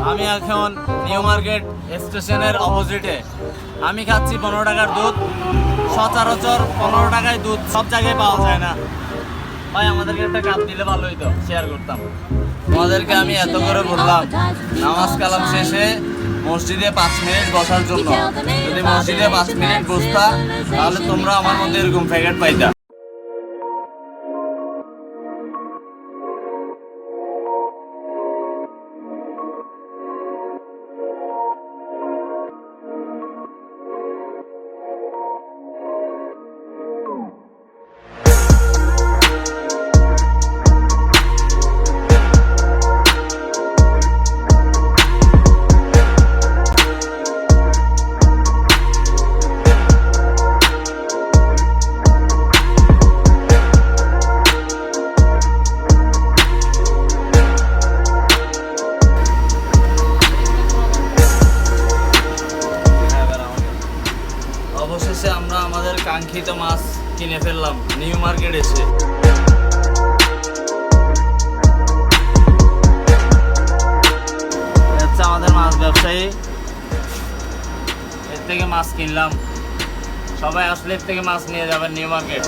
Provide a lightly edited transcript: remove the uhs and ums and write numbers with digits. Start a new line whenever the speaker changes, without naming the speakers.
আমি এখন new market স্টেশনের অপোজিটে। আমি খাচ্ছি 15 টাকার দুধ। সচরাচর 15 টাকায় দুধ সব জায়গায় পাওয়া যায় না। ভাই আমাদেরকে একটা কাপ দিলে ভালো হইতো, শেয়ার করতাম। তোমাদেরকে আমি এত করে বললাম নামাজ কালাম শেষে মসজিদে 5 মিনিট বসার জন্য। যদি মসজিদে 5 মিনিট বসতা তাহলে তোমরা আমার মধ্যে এরকম প্যাকেট পাইতা। অবশেষে আমরা আমাদের কাঙ্ক্ষিত মাছ কিনে ফেললাম নিউ মার্কেট এসে। হচ্ছে আমাদের মাছ ব্যবসায়ী, এর থেকে মাছ কিনলাম। সবাই আসলে এর থেকে মাছ নিয়ে যাবেন নিউ মার্কেট।